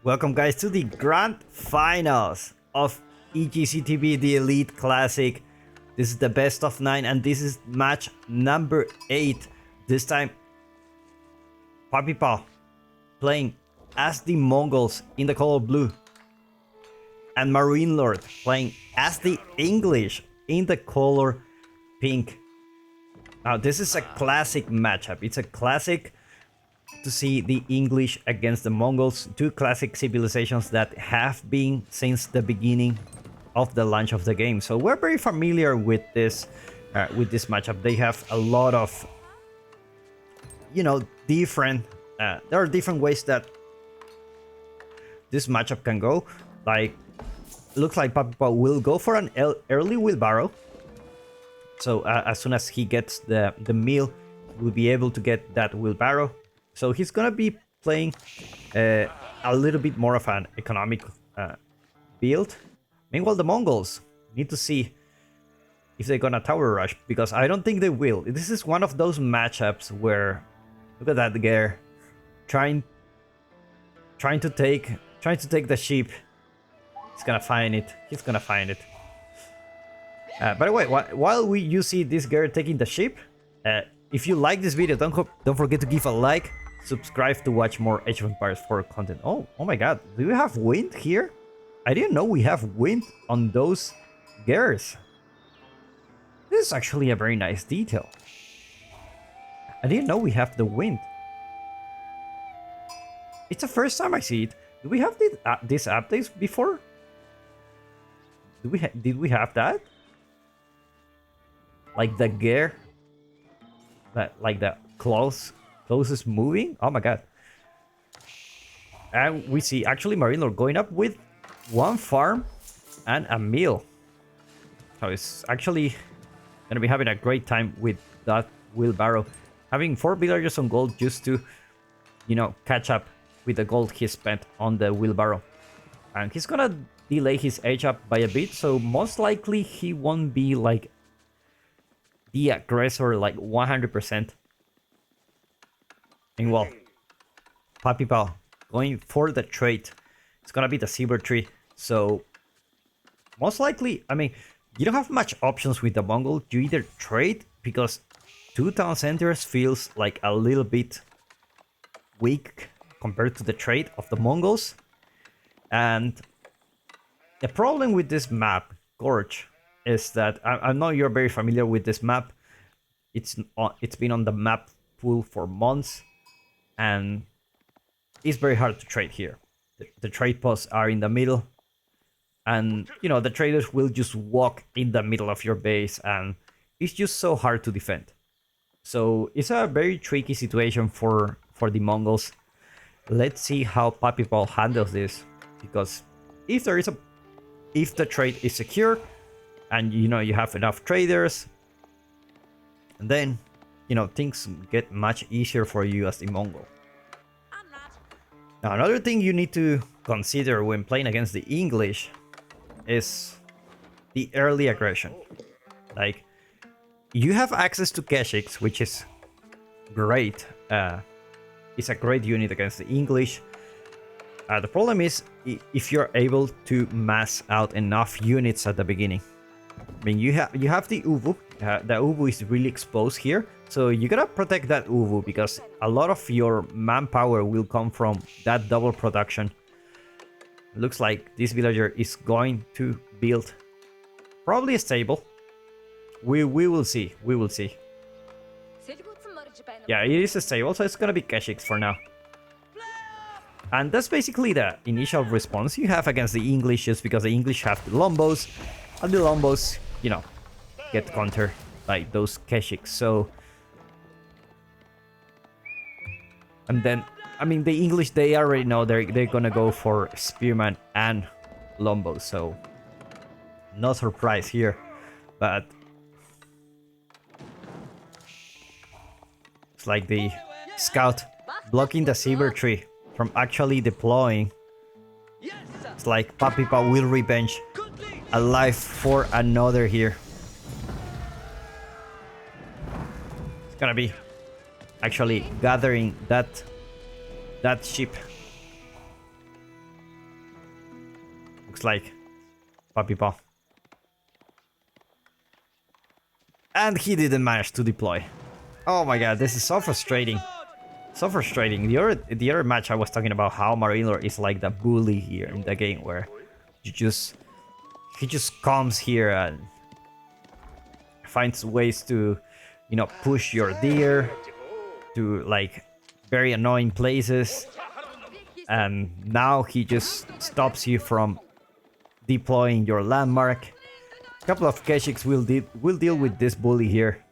Welcome guys to the grand finals of EGCTV, the Elite Classic. This is the best of 9 and this is match number 8. This time 1Puppypaw playing as the Mongols in the color blue and MarineLord playing as the English in the color pink. Now this is a classic matchup. It's a classic to see the English against the Mongols, two classic civilizations that have been since the beginning of the launch of the game. So we're very familiar with this matchup. They have a lot of, different. There are different ways that this matchup can go. Like, looks like 1Puppypaw will go for an early wheelbarrow. So as soon as he gets the meal, we'll be able to get that wheelbarrow. So he's gonna be playing a little bit more of an economic build. Meanwhile, the Mongols need to see if they're gonna tower rush, because I don't think they will. This is one of those matchups where, look at that guy trying to take the ship. He's gonna find it. He's gonna find it. By the way, while you see this guy taking the ship, if you like this video, don't forget to give a like. Subscribe to watch more Age of Empires 4 content. Oh my god, do we have wind here? I didn't know we have wind on those gears. This is actually a very nice detail. I didn't know we have the wind. It's the first time I see it. Do we have these updates before? Did we have that? Like the gear? Like the closest moving? Oh my god. And we see actually MarineLord going up with one farm and a meal. So it's actually gonna be having a great time with that wheelbarrow. Having 4 villagers on gold just to, catch up with the gold he spent on the wheelbarrow. And he's gonna delay his age up by a bit, so most likely he won't be like the aggressor like 100%. Meanwhile, 1Puppypaw going for the trade. It's gonna be the silver tree. So most likely, I mean, you don't have much options with the Mongol. You either trade, because 2 town centers feels like a little bit weak compared to the trade of the Mongols. And the problem with this map, Gorge, is that I know you're very familiar with this map. It's been on the map pool for months. And it's very hard to trade here. The trade posts are in the middle. And, the traders will just walk in the middle of your base. And it's just so hard to defend. So it's a very tricky situation for the Mongols. Let's see how 1Puppypaw handles this. Because if the trade is secure, and, you have enough traders, then things get much easier for you as the Mongol. Now, another thing you need to consider when playing against the English is the early aggression. Like, you have access to Keshiks, which is great. It's a great unit against the English. The problem is if you're able to mass out enough units at the beginning. I mean, you have the Uvu. The Uvu is really exposed here, so you gotta protect that Uvu, because a lot of your manpower will come from that double production. Looks like this villager is going to build probably a stable. We will see. We will see. Yeah, it is a stable, so it's gonna be Keshiks for now. And that's basically the initial response you have against the English, just because the English have the Lombos, and the Lombos, get countered by those Keshiks. So, and then, I mean, the English, they already know they're gonna go for Spearman and Lombos, so no surprise here. But it's like the scout blocking the silver tree from actually deploying. It's like 1Puppypaw will revenge a life for another here. It's gonna be actually gathering that ship. looks like Puppypaw. And he didn't manage to deploy. Oh my god, this is so frustrating. So frustrating. The other match I was talking about how MarineLord is like the bully here in the game where he just comes here and finds ways to, you know, push your deer to like very annoying places, and now he just stops you from deploying your landmark. A couple of Keshiks will deal with this bully here.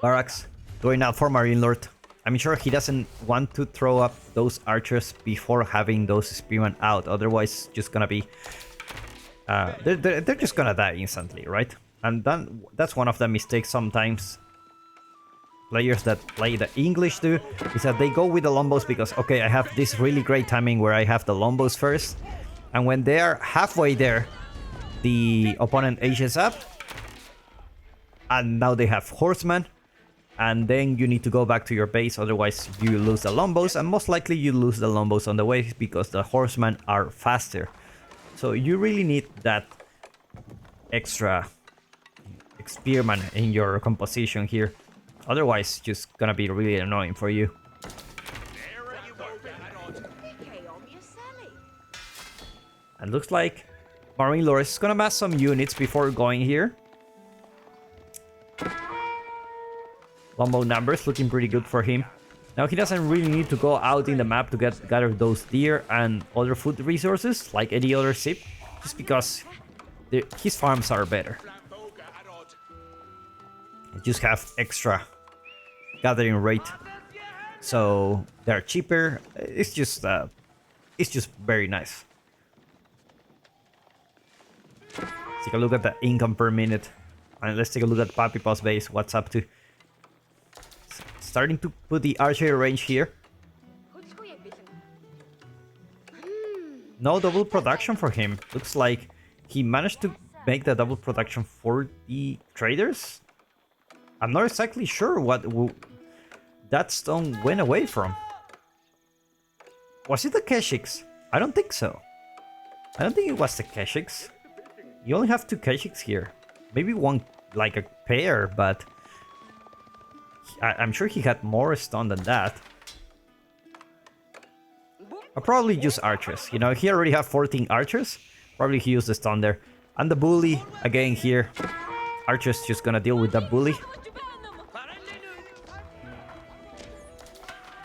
Barracks going out for MarineLord. I'm sure he doesn't want to throw up those archers before having those spearmen out. Otherwise, just gonna be they're just gonna die instantly, right? And then that's one of the mistakes sometimes players that play the English do, is that they go with the lombos because, okay, I have this really great timing where I have the lombos first, and when they're halfway there, the opponent ages up, and now they have horsemen, and then you need to go back to your base, otherwise you lose the lombos, and most likely you lose the lombos on the way because the horsemen are faster. So you really need that extra spearman in your composition here. Otherwise, it's just gonna be really annoying for you. And looks like MarineLord is gonna mass some units before going here. Lombo numbers looking pretty good for him. Now he doesn't really need to go out in the map to gather those deer and other food resources like any other ship, just because his farms are better. They just have extra gathering rate, so they're cheaper. It's just very nice. Let's take a look at the income per minute, and let's take a look at Puppypaw's base. What's up to? Starting to put the archery range here. No double production for him. Looks like he managed to make the double production for the traders. I'm not exactly sure what that stone went away from. Was it the Keshiks? I don't think so. I don't think it was the Keshiks. You only have 2 Keshiks here. Maybe one, like a pair, but I'm sure he had more stone than that. Or probably just archers. You know, he already have 14 archers. Probably he used the stone there. And the bully, again here. Archers just gonna deal with that bully.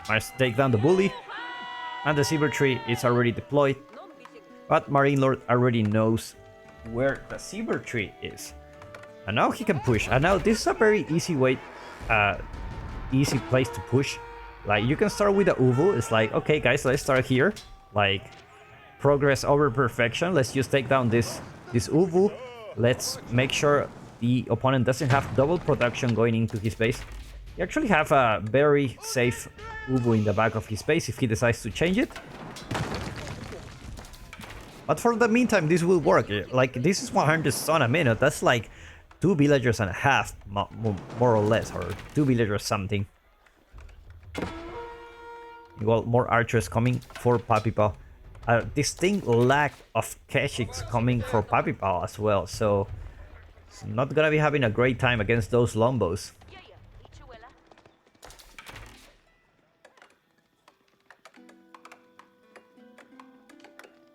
Nice, take down the bully. And the silver tree is already deployed. But MarineLord already knows where the silver tree is. And now he can push. And now this is a very easy way, easy place to push. Like, you can start with the uvu. It's like, okay guys, let's start here. Like, progress over perfection. Let's just take down this uvu. Let's make sure the opponent doesn't have double production going into his base. He actually have a very safe uvu in the back of his base if he decides to change it. But for the meantime, this will work. Like, this is 100 stone a minute. That's like 2 villagers and a half, more or less, or 2 villagers something. Well, more archers coming for Puppypaw. A distinct lack of Keshiks coming for Puppypaw as well, so it's not gonna be having a great time against those lombos.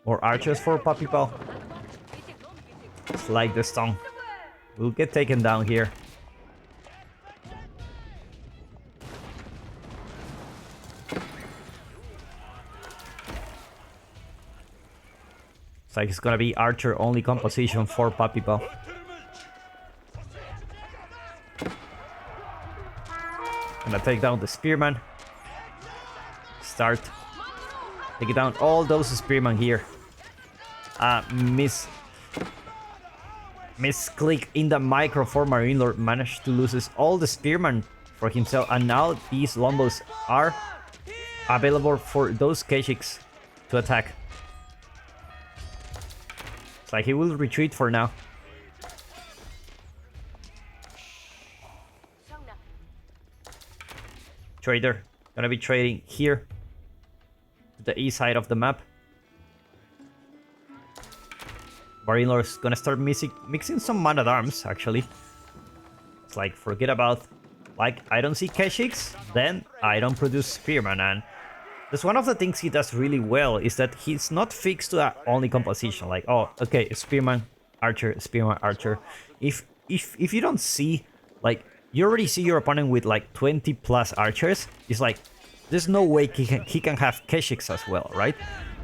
More archers for Puppypaw. It's like the stone. We'll get taken down here. It's like it's gonna be archer only composition for Puppypaw. Gonna take down the spearman. Start. Take down all those spearmen here. Misclick in the micro for MarineLord, managed to lose all the spearmen for himself, and now these lombos are available for those Keshiks to attack. It's like he will retreat for now. Trader, gonna be trading here. to the east side of the map. MarineLord's gonna start mixing some man-at-arms, actually. It's like, forget about, like, I don't see Keshiks, then I don't produce Spearman. And that's one of the things he does really well, is that he's not fixed to that only composition. Like, oh, okay, Spearman, Archer, Spearman, Archer. If you don't see, like, you already see your opponent with like 20 plus archers, it's like, there's no way he can have Keshiks as well, right?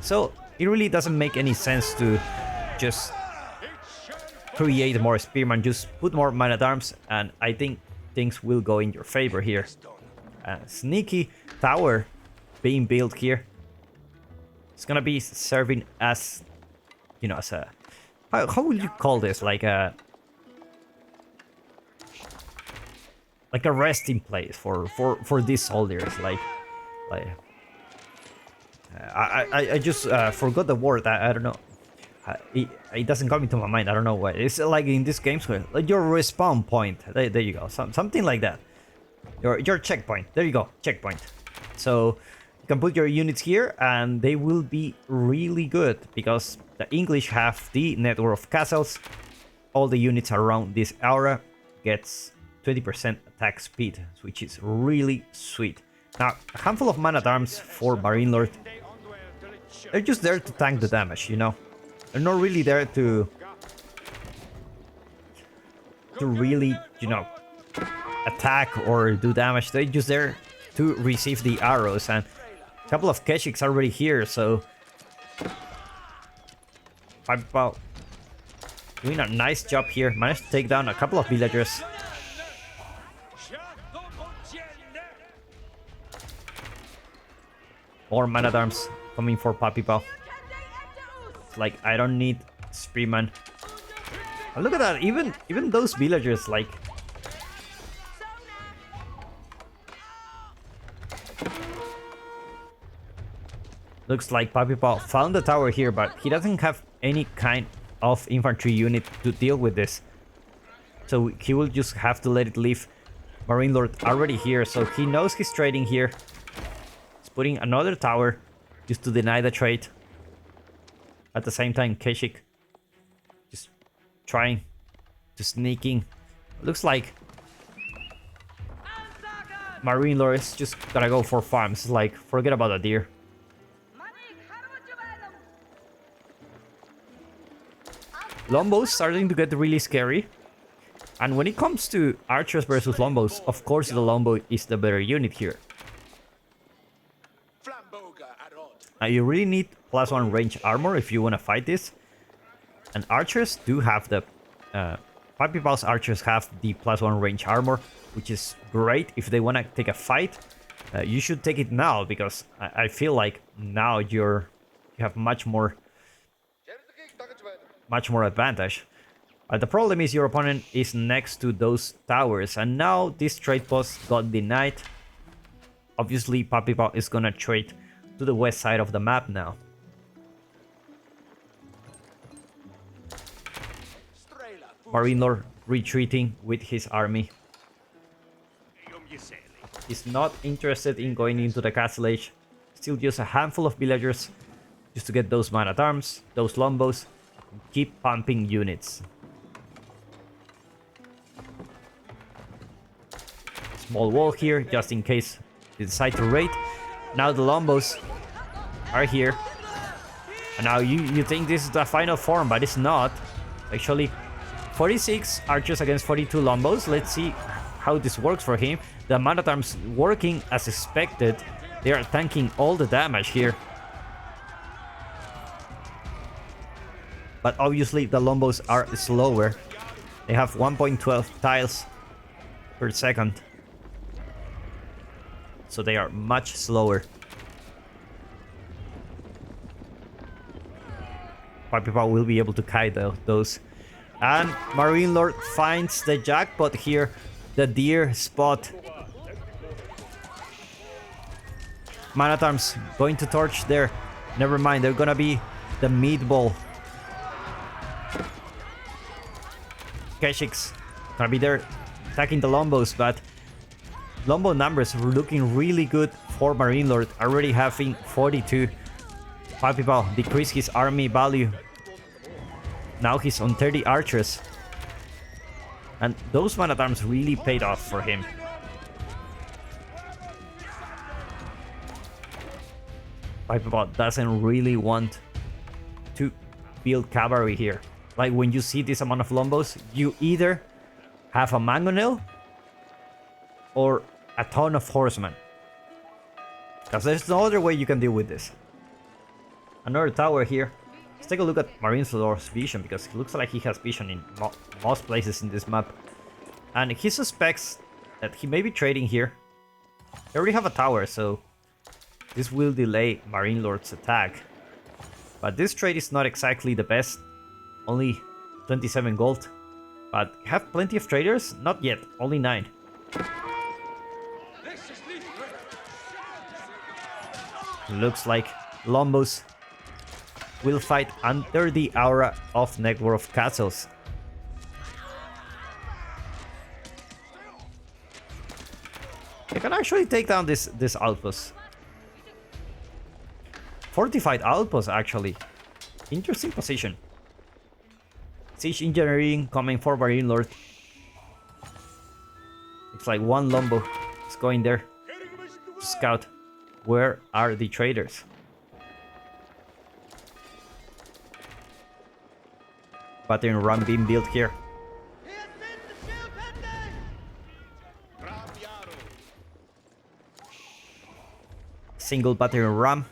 So it really doesn't make any sense to just create more Spearman, just put more man-at-arms, and I think things will go in your favor here. Sneaky tower being built here. It's gonna be serving as, you know, as a, how would you call this? Like a resting place for these soldiers. I just forgot the word. I don't know. It doesn't come into my mind. I don't know why. It's like in these games where, like, your respawn point. There you go. Something like that. Your checkpoint. There you go. Checkpoint. So you can put your units here and they will be really good because the English have the network of castles. All the units around this aura gets 20% attack speed, which is really sweet. Now, a handful of man-at-arms for MarineLord. They're just there to tank the damage, you know? They're not really there to really, you know, attack or do damage. They're just there to receive the arrows, and a couple of Keshiks are already here, so 1Puppypaw doing a nice job here. Managed to take down a couple of villagers. More man-at-arms coming for 1Puppypaw. It's like, I don't need Spearman. And look at that, even those villagers, like, looks like 1Puppypaw found the tower here, but he doesn't have any kind of infantry unit to deal with this. So he will just have to let it leave. MarineLord already here, so he knows he's trading here. He's putting another tower just to deny the trade. At the same time, Keshik just trying to sneak in. Looks like MarineLord is just gonna go for farms. It's like, forget about the deer. Lombos starting to get really scary. And when it comes to archers versus Lombos, of course the Lombo is the better unit here. Now you really need +1 range armor if you want to fight this. And archers do have the... 1Puppypaw's archers have the +1 range armor, which is great if they want to take a fight. You should take it now, because I feel like now you have much more advantage. The problem is your opponent is next to those towers, and now this trade post got denied. Obviously 1Puppypaw is gonna trade to the west side of the map now. MarineLord retreating with his army. He's not interested in going into the castle age. Still just a handful of villagers just to get those man-at-arms, those Lombos. Keep pumping units. Small wall here, just in case they decide to raid. Now the Lombos are here. And now you think this is the final form, but it's not. Actually, 46 archers against 42 Lombos. Let's see how this works for him. The man-at-arms working as expected. They are tanking all the damage here. But obviously the Lombos are slower. They have 1.12 tiles per second. So they are much slower. 1Puppypaw will be able to kite those. And MarineLord finds the jackpot here. The deer spot. Man-at-arms going to torch there. Never mind, they're gonna be the meatball. Keshiks gonna be there attacking the Lombos, but Lombo numbers are looking really good for MarineLord, already having 42 PuppyPaw decreased his army value. Now he's on 30 archers. And those man-at-arms really paid off for him. PuppyPaw doesn't really want to build cavalry here. Like when you see this amount of lombos, you either have a mangonel or a ton of horsemen. Because there's no other way you can deal with this. Another tower here. Let's take a look at MarineLord's vision, because it looks like he has vision in most places in this map. And he suspects that he may be trading here. They already have a tower, so this will delay MarineLord's attack. But this trade is not exactly the best. Only 27 gold. But have plenty of traders? Not yet, only 9. Looks like Lombos will fight under the aura of network of castles. They can actually take down this outpost. Fortified outpost, actually. Interesting position. Siege engineering coming for MarineLord. It's like one Lombo is going there to scout. Where are the traders? Battering ram being built here. Single battering ram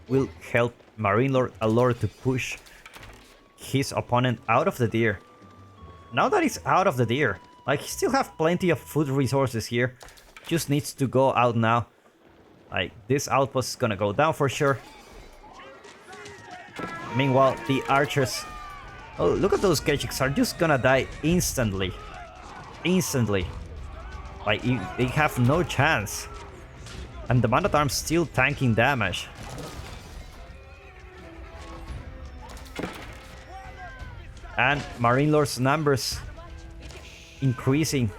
will help MarineLord a lot to push his opponent out of the deer. Now that he's out of the deer, like he still have plenty of food resources here. Just needs to go out now. Like this outpost is gonna go down for sure. Meanwhile, the archers. Oh, look at those Kechiks are just gonna die instantly. Instantly. Like they have no chance. And the man-at-arms still tanking damage. And MarineLord's numbers increasing.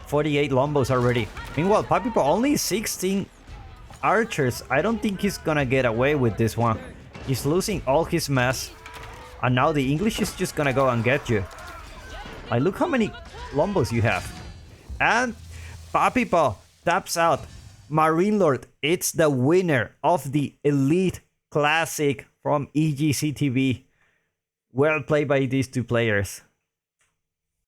48 Lombos already. Meanwhile, PuppyPaw only 16 archers. I don't think he's gonna get away with this one. He's losing all his mass. And now the English is just gonna go and get you. Like, look how many Lombos you have. And PuppyPaw taps out. MarineLord, it's the winner of the Elite Classic from EGC TV. Well played by these two players.